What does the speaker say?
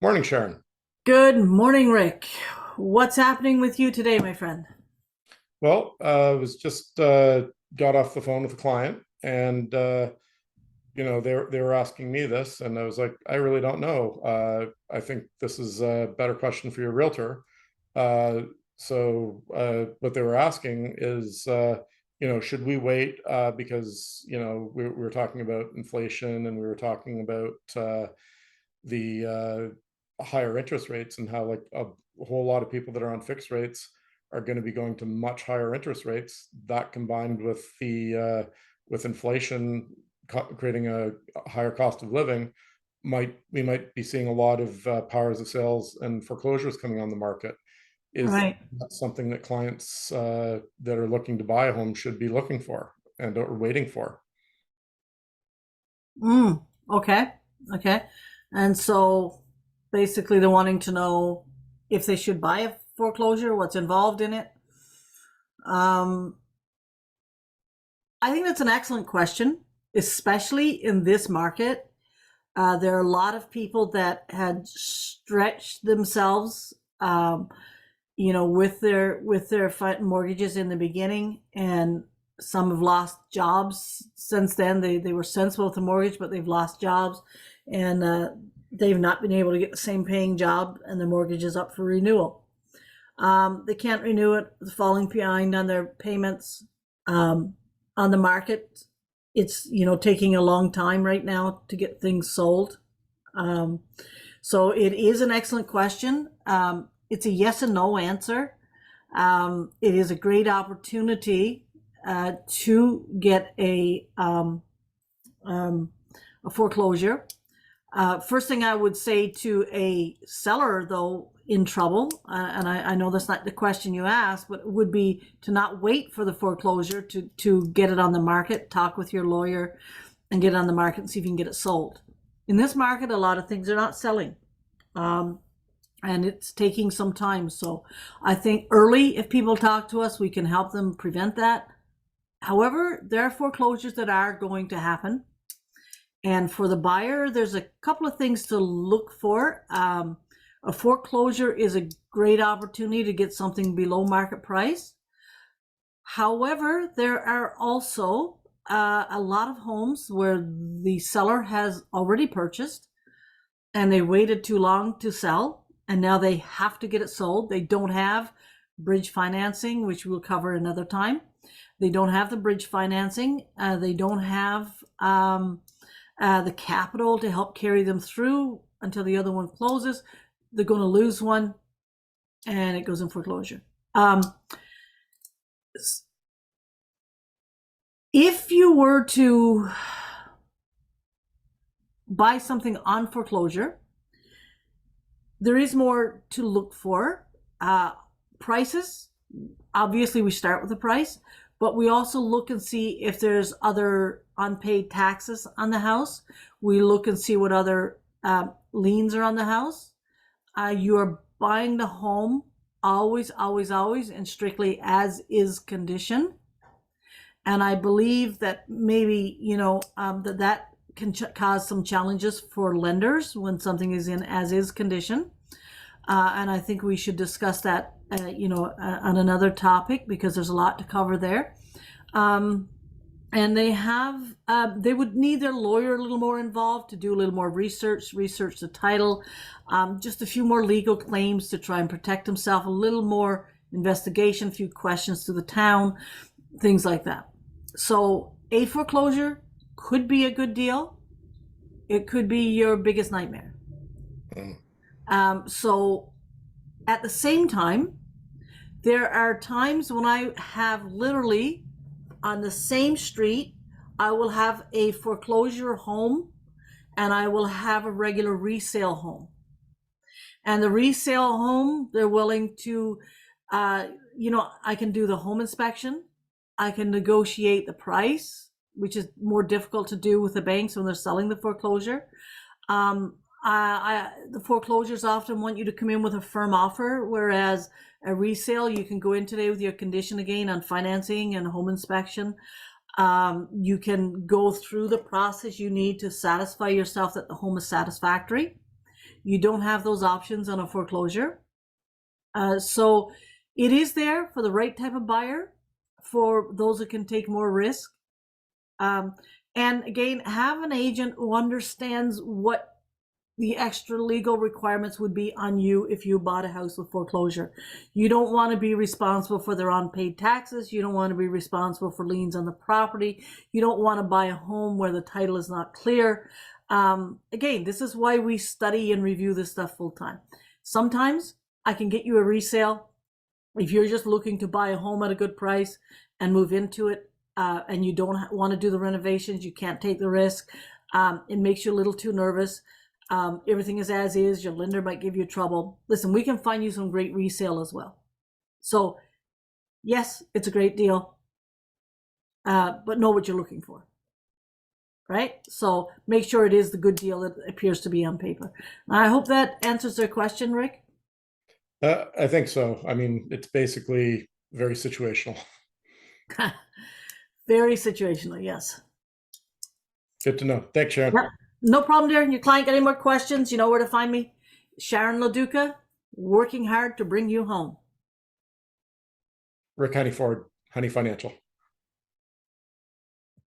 Morning, Sharon. Good morning, Rick. What's happening with you today, my friend? Well, I was just got off the phone with a client, and they were asking me this, and I was like, I really don't know. I think this is a better question for your realtor. Uh, what they were asking is, should we wait because we were talking about inflation, and we were talking about the higher interest rates, and how like a whole lot of people that are on fixed rates are going to be going to much higher interest rates. That combined with the with inflation creating a higher cost of living, we might be seeing a lot of powers of sales and foreclosures coming on the market. Is Right. that something that clients that are looking to buy a home should be looking for and are waiting for? Okay. Okay. And so basically they're wanting to know if they should buy a foreclosure, what's involved in it. Um, I think that's an excellent question, especially in this market. There are a lot of people that had stretched themselves, with their mortgages in the beginning, and some have lost jobs since then. They were sensible with the mortgage, but they've lost jobs, and they've not been able to get the same paying job, and the mortgage is up for renewal. They can't renew it, falling behind on their payments. On the market, it's taking a long time right now to get things sold. Um, so it is an excellent question. It's a yes and no answer. It is a great opportunity to get a foreclosure. First thing I would say to a seller, though, in trouble, and I know that's not the question you asked, but it would be to not wait for the foreclosure to get it on the market, talk with your lawyer and get it on the market and see if you can get it sold. In this market, a lot of things are not selling. And it's taking some time. So I think early, if people talk to us, we can help them prevent that. However, there are foreclosures that are going to happen. And for the buyer, there's a couple of things to look for. A foreclosure is a great opportunity to get something below market price. However, there are also a lot of homes where the seller has already purchased and they waited too long to sell, and now they have to get it sold. They don't have bridge financing, which we'll cover another time. They don't have the bridge financing. They don't have the capital to help carry them through until the other one closes. They're going to lose one, and it goes in foreclosure. If you were to buy something on foreclosure, there is more to look for. Prices, obviously we start with the price, but we also look and see if there's other unpaid taxes on the house. We look and see what other liens are on the house. You are buying the home always, always, always, and strictly as is condition. And I believe that maybe, that can cause some challenges for lenders when something is in as is condition. And I think we should discuss that, on another topic, because there's a lot to cover there. And they would need their lawyer a little more involved to do a little more research the title, just a few more legal claims to try and protect himself, a little more investigation, a few questions to the town, things like that. So a foreclosure could be a good deal. It could be your biggest nightmare. So at the same time, there are times when I have literally on the same street, I will have a foreclosure home and I will have a regular resale home. And the resale home, they're willing to, I can do the home inspection. I can negotiate the price, which is more difficult to do with the banks when they're selling the foreclosure. The foreclosures often want you to come in with a firm offer, whereas a resale, you can go in today with your condition again on financing and home inspection. You can go through the process you need to satisfy yourself that the home is satisfactory. You don't have those options on a foreclosure. So it is there for the right type of buyer, for those who can take more risk. And again, have an agent who understands what the extra legal requirements would be on you if you bought a house with foreclosure. You don't want to be responsible for their unpaid taxes. You don't want to be responsible for liens on the property. You don't want to buy a home where the title is not clear. Again, this is why we study and review this stuff full time. Sometimes I can get you a resale if you're just looking to buy a home at a good price and move into it, and you don't want to do the renovations, you can't take the risk. It makes you a little too nervous. Everything is as is. Your lender might give you trouble. Listen, we can find you some great resale as well. So yes, it's a great deal, but know what you're looking for, right? So make sure it is the good deal that appears to be on paper. I hope that answers their question, Rick. I think so. I mean, it's basically very situational. Very situational, yes. Good to know. Thanks, Sharon. Yep. No problem, Darren. Your client got any more questions? You know where to find me. Sharon Loduca, working hard to bring you home. Rick Honeyford, Honey Financial.